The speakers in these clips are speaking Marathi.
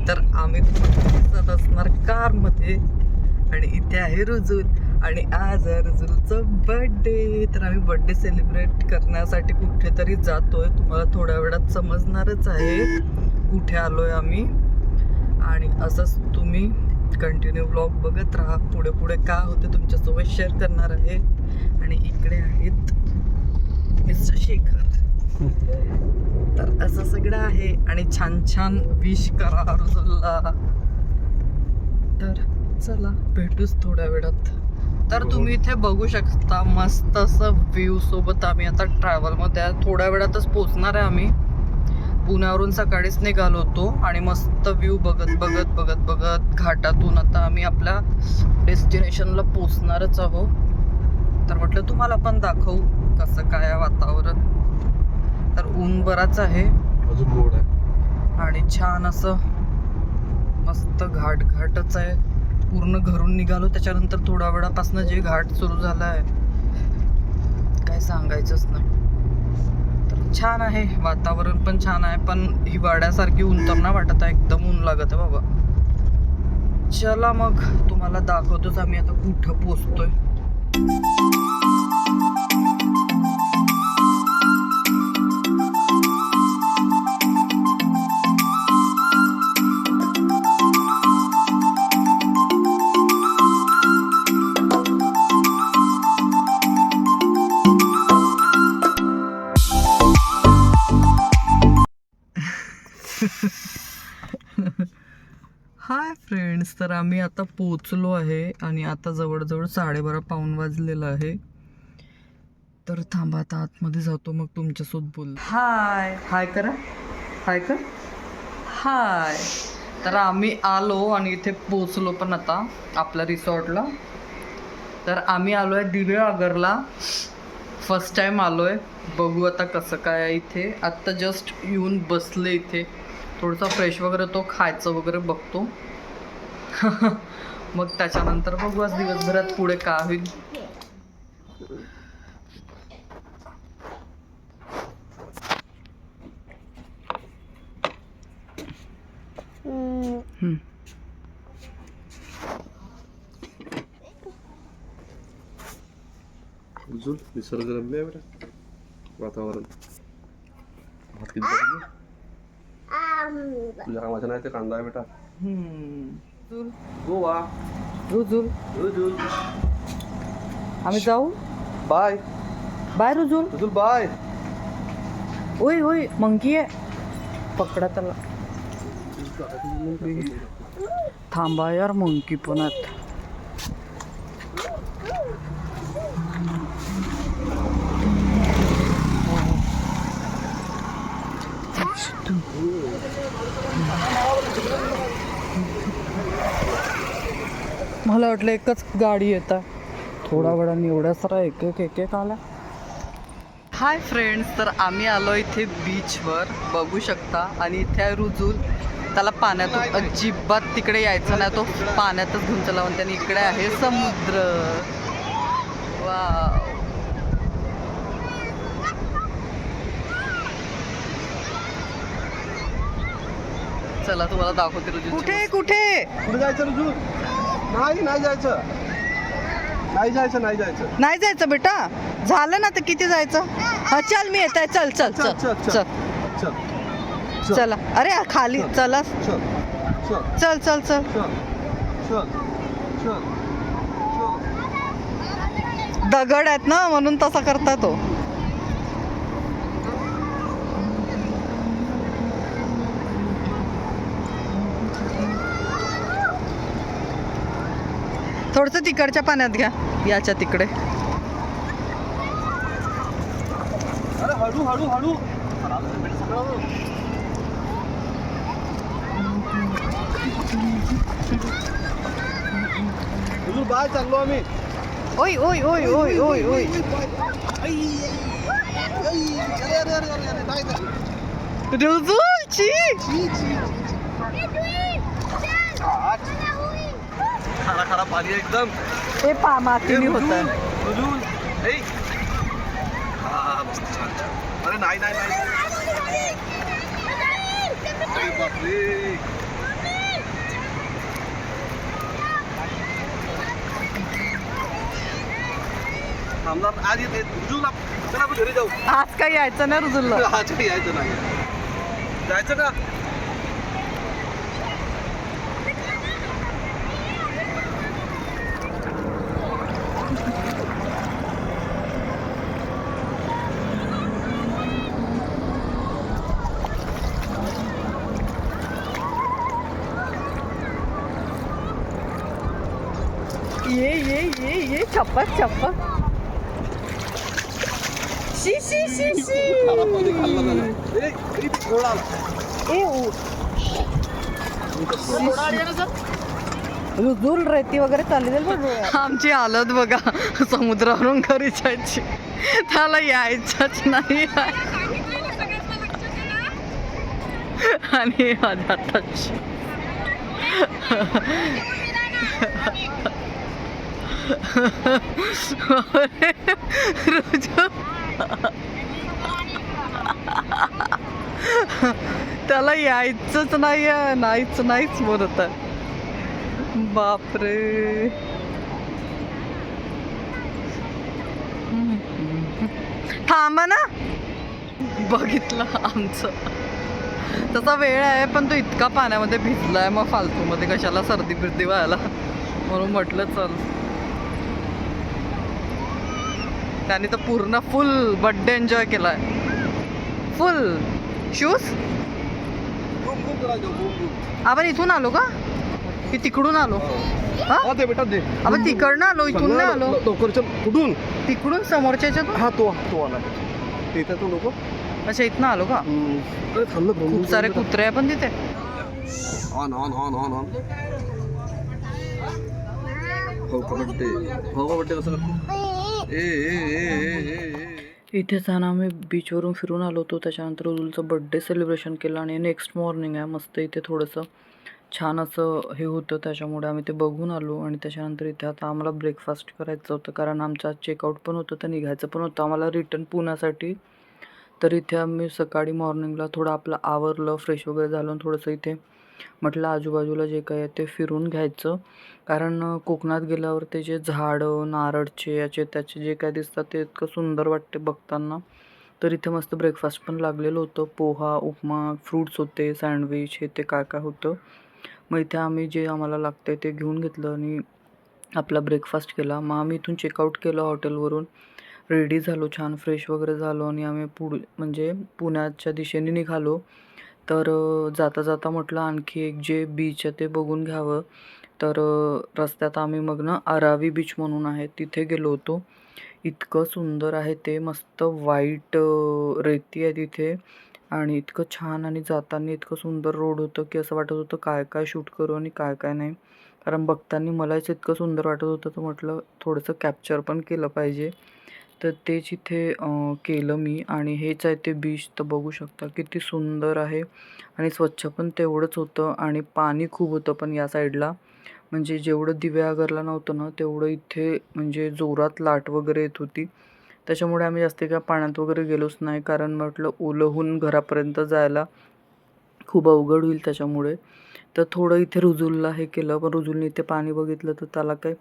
तर आम्ही जात असणार कारमध्ये आणि इथे आहे रुजूल आणि आज आहे रुजूलचं बर्थडे. तर आम्ही बर्थडे सेलिब्रेट करण्यासाठी कुठेतरी जातोय. तुम्हाला थोड्या वेळात समजणारच आहे कुठे आलोय आम्ही. आणि असंच तुम्ही कंटिन्यू ब्लॉग बघत राहा. पुढे पुढे काय होते तुमच्यासोबत शेअर करणार आहे. आणि इकडे आहेत मिस्टर शेखर. तर असं सगळं आहे आणि छान छान विश करा रुजूलला. तर चला भेटूच थोड्या वेळात. तर तुम्ही इथे बघू शकता मस्त असं व्ह्यू सोबत आम्ही आता ट्रॅव्हलमध्ये आहे. थोड्या वेळातच पोहोचणार आहे आम्ही. पुण्यावरून सकाळीच निघालो होतो आणि मस्त व्ह्यू बघत बघत बघत बघत घाटातून आता आम्ही आपल्या डेस्टिनेशनला पोहोचणारच आहोत. तर म्हटलं तुम्हाला पण दाखवू कसं काय आहे वातावरण. तर ऊन बराच आहे अजून मोड आहे आणि छान असं मस्त घाटच आहे. पूर्ण घरून निघालो त्याच्यानंतर थोड्या वेळापासून जे घाट सुरू झाला आहे काय सांगायचंच नाही. तर छान आहे वातावरण पण छान आहे. पण हिवाळ्यासारखी ऊन तर नाही वाटत आहे. एकदम ऊन लागत आहे बाबा. चला मग तुम्हाला दाखवतोच आम्ही आता कुठं पोचतोय. हाय फ्रेंड्स, तर आम्ही आता पोचलो आहे आणि आता जवळजवळ 12:30 पाऊण वाजलेलं आहे. तर थांबा आता आतमध्ये जातो मग तुमच्यासोबत बोल. हाय हाय करा. हाय कर. हाय. तर आम्ही आलो आणि इथे पोचलो पण आता आपल्या रिसॉर्टला. तर आम्ही आलो आहे दिवे आगरला. फर्स्ट टाइम आलो आहे. बघू आता कसं काय आहे इथे. आत्ता जस्ट येऊन बसले इथे. थोडंसं फ्रेश वगैरे तो खायचं वगैरे बघतो. मग त्याच्यानंतर बघू आज दिवसभरात पुढे काय होईल. अजून निसर्गरम्य आहे बेटा वातावरण. भात किती तुझ्या कामाचं नाही ते कांदा आहे बेटा. गोवा रुजूल रुजूल आम्ही जाऊ. Bye bye Rujul. Rujul bye. ओय ओय मंकी आहे पकडा त्याला. थांबा यार मंकी पण आहेत. मला वाटलं एकच गाडी येत आहे. थोडा वेळाने एवढ्या सारा एक आला. हाय फ्रेंड्स, तर आम्ही आलो इथे बीचवर बघू शकता. आणि इथे आहे रुजूल. त्याला पाण्यातून अजिबात तिकडे यायचं नाही. तो पाण्यातच घेऊन चला म्हणते. आणि इकडे आहे समुद्र. वाव. चला तुम्हाला दाखवते रुजूल. कुठे कुठे कुठे जायचं रुजूल. नाही जायचं. नाही जायचं बेटा. झालं ना तर किती जायचं. हा चल मी येत आहे. चल चल चल चल चल चला. अरे खाली चला. चल चल चल. दगड आहेत ना म्हणून तसा करता तो. थोडंसं तिकडच्या पाण्यात घ्या. याच्या तिकडे अरे हळू हळू हळू खराब झालं बेटा सगळं. हुजूर बाय चाललो आम्ही. ओय ओय ओय ओय ओय ओय. अरे अरे अरे अरे अरे नाही नाही. रुजुल ची खारा खारा पाणी आहे एकदम. हे पा मातीने होत. हुजूर ए हा मस्त छान छान. अरे नाही नाही नाही. अरे बापरे. थांबणार आज येते हुजूर. चला आपण घरी जाऊ. आज काय यायचं ना रुजुलला. आज काही यायचं नाही. जायचं का? ये छप्पक छप्पक. शी शी शी शी. खारा पाणी खाल्लं झालं. ए इथे घोडा आला. रुजुल रेती वगैरे चालली जाईल बघ. आमची हालत बघा, समुद्रावरून घरी जायची, त्याला यायचंच नाही. आणि माझ्या हाताची रुजू त्याला यायचंच नाही, नाहीच बोलत आहे. बापरे. थांबा ना. बघितलं आमचं तसा वेळ आहे, पण तो इतका पाण्यामध्ये भिजलाय मग फालतूमध्ये कशाला सर्दी बिर्दी व्हायला, म्हणून म्हटलं चल. त्याने तर पूर्ण फुल बर्थडे एन्जॉय केलाय. फुल शूज. आपण इथून आलो का की तिकडून आलो? हा दे बेटा दे. आपण तिकडनं आलो, इथून नाही आलो. लवकरच्या कुठून? तिकडून समोरच्या ह्याच्यातून. हा तो आला. तिथे तो लोक. अच्छा इथनं आलो का? अरे थांबलं. खूप सारे कुत्रे आहे पण तिथे. On on on on on. हो कबड्डी कसं करतो? इथेच ना आम्ही बीचवरून फिरून आलो होतो. त्याच्यानंतर रुजुलचं बड्डे सेलिब्रेशन केलं आणि नेक्स्ट मॉर्निंग आहे मस्त. इथे थोडंसं छान असं हे होतं, त्याच्यामुळे आम्ही ते बघून आलो. आणि त्याच्यानंतर इथे आता आम्हाला ब्रेकफास्ट करायचं होतं, कारण आमचं चेकआउट पण होतं, तर निघायचं पण होतं आम्हाला रिटर्न पुण्यासाठी. तर इथे आम्ही सकाळी मॉर्निंगला थोडं आपलं आवरलं, फ्रेश वगैरे झालं, थोडंसं इथे म्हटलं आजूबाजूला जे काही आहे ते फिरून घ्यायचं, कारण कोकणात गेल्यावर ते जे झाडं नारळचे याचे त्याचे जे काय दिसतात ते इतकं सुंदर वाटते बघताना. तर इथे मस्त ब्रेकफास्ट पण लागलेलं होतं. पोहा, उपमा, फ्रूट्स होते, सँडविच, हे ते काय काय होतं. मग इथे आम्ही जे आम्हाला लागतं ते घेऊन घेतलं आणि आपला ब्रेकफास्ट केला. मग आम्ही इथून चेकआउट केलं हॉटेलवरून, रेडी झालो, छान फ्रेश वगैरे झालो आणि आम्ही म्हणजे पुण्याच्या दिशेने निघालो. तर जाता जाता म्हटलं आणखी एक जे बीच आहे ते बघून घ्यावं. तर रस्त्यात आम्ही मग ना अरावी बीच म्हणून आहे तिथे गेलो होतो. इतकं सुंदर आहे ते, मस्त व्हाईट रेती आहे तिथे आणि इतकं छान, आणि जाताना इतकं सुंदर रोड होतं की असं वाटत होतं काय काय शूट करू आणि काय काय नाही, कारण बघताना मलाच इतकं सुंदर वाटत होतं. तर म्हटलं थोडंसं कॅप्चर पण केलं पाहिजे, तर तेच इथे केलं मी. आणि हेच आहे ते बीच, तर बघू शकता किती सुंदर आहे आणि स्वच्छ पण तेवढंच होतं आणि पाणी खूप होतं. पण या साईडला म्हणजे जेवढं दिव्यागरला नव्हतं ना तेवढं इथे म्हणजे जोरात लाट वगैरे येत होती. त्याच्यामुळे आम्ही जास्त काय पाण्यात वगैरे गेलोच नाही, कारण म्हटलं ओलं होऊन घरापर्यंत जायला खूप अवघड होईल त्याच्यामुळे. तर थोडं इथे रुजुलला हे केलं, पण रुजुलने इथे पाणी बघितलं तर त्याला काय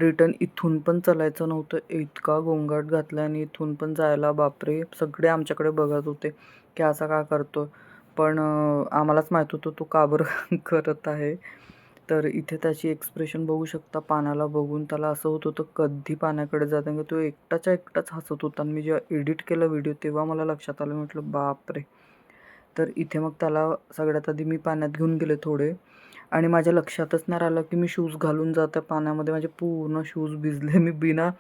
रिटर्न इथून पण चालायचं नव्हतं. इतका गोंगाट घातला आणि इथून पण जायला बापरे, सगळे आमच्याकडे बघत होते की असा का करतो, पण आम्हालाच माहीत होतं तो का बरं करत आहे. तर इथे त्याची एक्सप्रेशन बघू शकता, पाण्याला बघून त्याला असं होत होतं कधी पाण्याकडे जातं, की तो एकटाच हसत होता. आणि मी जेव्हा एडिट केलं व्हिडिओ तेव्हा मला लक्षात आलं, म्हटलं बापरे. तर इथे मग त्याला सगळ्यात आधी मी पाण्यात घेऊन गेले थोडे, आणि माझ्या लक्षातच नाही राहिलं की मी शूज घालून जाते पाण्यामध्ये. माझे पूर्ण शूज भिजले. मी बिना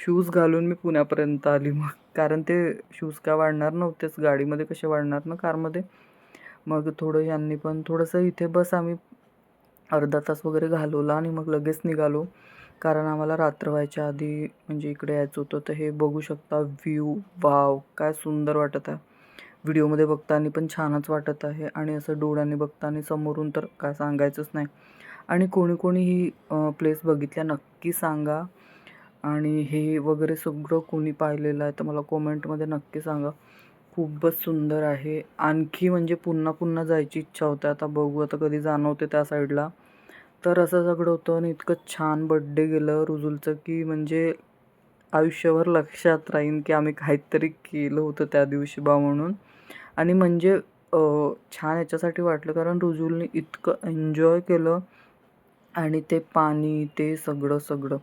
शूज घालून मी पुण्यापर्यंत आली मग. कारण ते शूज काय वाढणार नव्हतेच, गाडीमध्ये कसे वाढणार ना कारमध्ये. मग थोडं यांनी पण थोडंसं इथे बस आम्ही अर्धा तास वगैरे घालवला आणि मग लगेच निघालो. कारण आम्हाला रात्र व्हायच्या आधी म्हणजे इकडे यायचं होतं. तर हे बघू शकता व्ह्यू, वाव काय सुंदर वाटत आहे. व्हिडिओमध्ये बघताना पण छानच वाटत आहे आणि असं डोळ्यांनी बघताना समोरून तर काय सांगायचंच नाही. आणि कोणी कोणी ही प्लेस बघितल्या नक्की सांगा. आणि हे वगैरे सगळं कोणी पाहिलेलं आहे तर मला कॉमेंटमध्ये नक्की सांगा. खूपच सुंदर आहे. आणखी म्हणजे पुन्हा पुन्हा जायची इच्छा होते. आता बघू आता कधी जाणं होते त्या साईडला. तर असं सगळं होतं आणि इतकं छान बड्डे गेलं रुजुलचं की म्हणजे आयुष्यभर लक्षात राहीन की आम्ही काहीतरी केलं होतं त्या दिवशी बा म्हणून. आणि म्हणजे छान याच्यासाठी वाटलं कारण रुजुलने इतकं एन्जॉय केलं आणि ते पाणी ते सगळं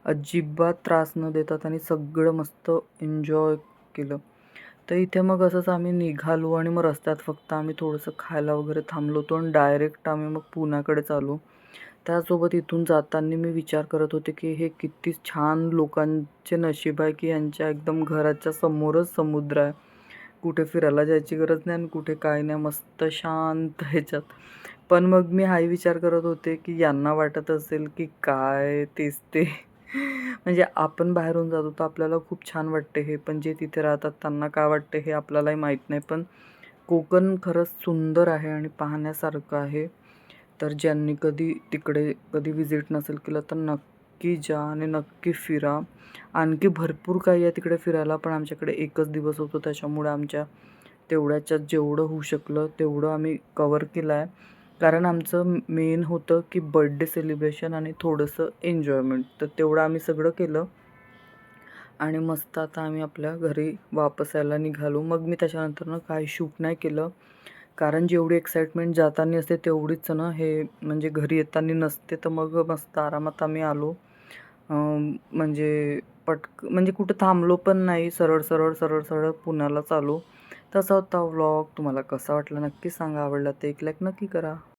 अजिबात त्रास न देता त्यांनी सगळं मस्त एन्जॉय केलं. तर इथे मग असंच आम्ही निघालो आणि मग रस्त्यात फक्त आम्ही थोडंसं खायला वगैरे थांबलो होतो आणि डायरेक्ट आम्ही मग पुण्याकडे चालू. त्यासोबत इथून जाताना मी विचार करत होते की हे किती छान लोकांचे नशीब आहे की यांच्या एकदम घराच्या समोरच समुद्र आहे. कुठे फिरायला जायची गरज नाही आणि कुठे काय नाही, मस्त शांत ह्याच्यात. पण मग मी हाही विचार करत होते की यांना वाटत असेल की काय तेच ते म्हणजे आपण बाहेरून जातो तर आपल्याला खूप छान वाटते हे, पण जे तिथे राहतात त्यांना काय वाटते हे आपल्यालाही माहीत नाही. पण कोकण खरंच सुंदर आहे आणि पाहण्यासारखं आहे. तर ज्यांनी कधी विजिट नसेल केलं तर नक्की जा आणि नक्की फिरा. आणखी भरपूर काही आहे तिकडे फिरायला, पण आमच्याकडे एकच दिवस होतो त्याच्यामुळे आमच्या तेवढ्याच्यात जेवढं होऊ शकलं तेवढं आम्ही कवर केलं आहे. कारण आमचं मेन होतं की बर्थडे सेलिब्रेशन आणि थोडंसं एन्जॉयमेंट, तर तेवढं आम्ही सगळं केलं. आणि मस्त आता आम्ही आपल्या घरी वापस यायला निघालो. मग मी त्याच्यानंतर काही शूट नाही केलं कारण जेवढी एक्साइटमेंट जाताना असते तेवढीच ना हे म्हणजे घरी येताना नसते. तर मग मस्त आरामात आम्ही आलो. म्हणजे म्हणजे कुठं थांबलो पण नाही, सरळ पुण्याला चालू. तसा होता व्लॉग. तुम्हाला कसा वाटला नक्की सांगा. आवडला तर एक लाईक नक्की करा.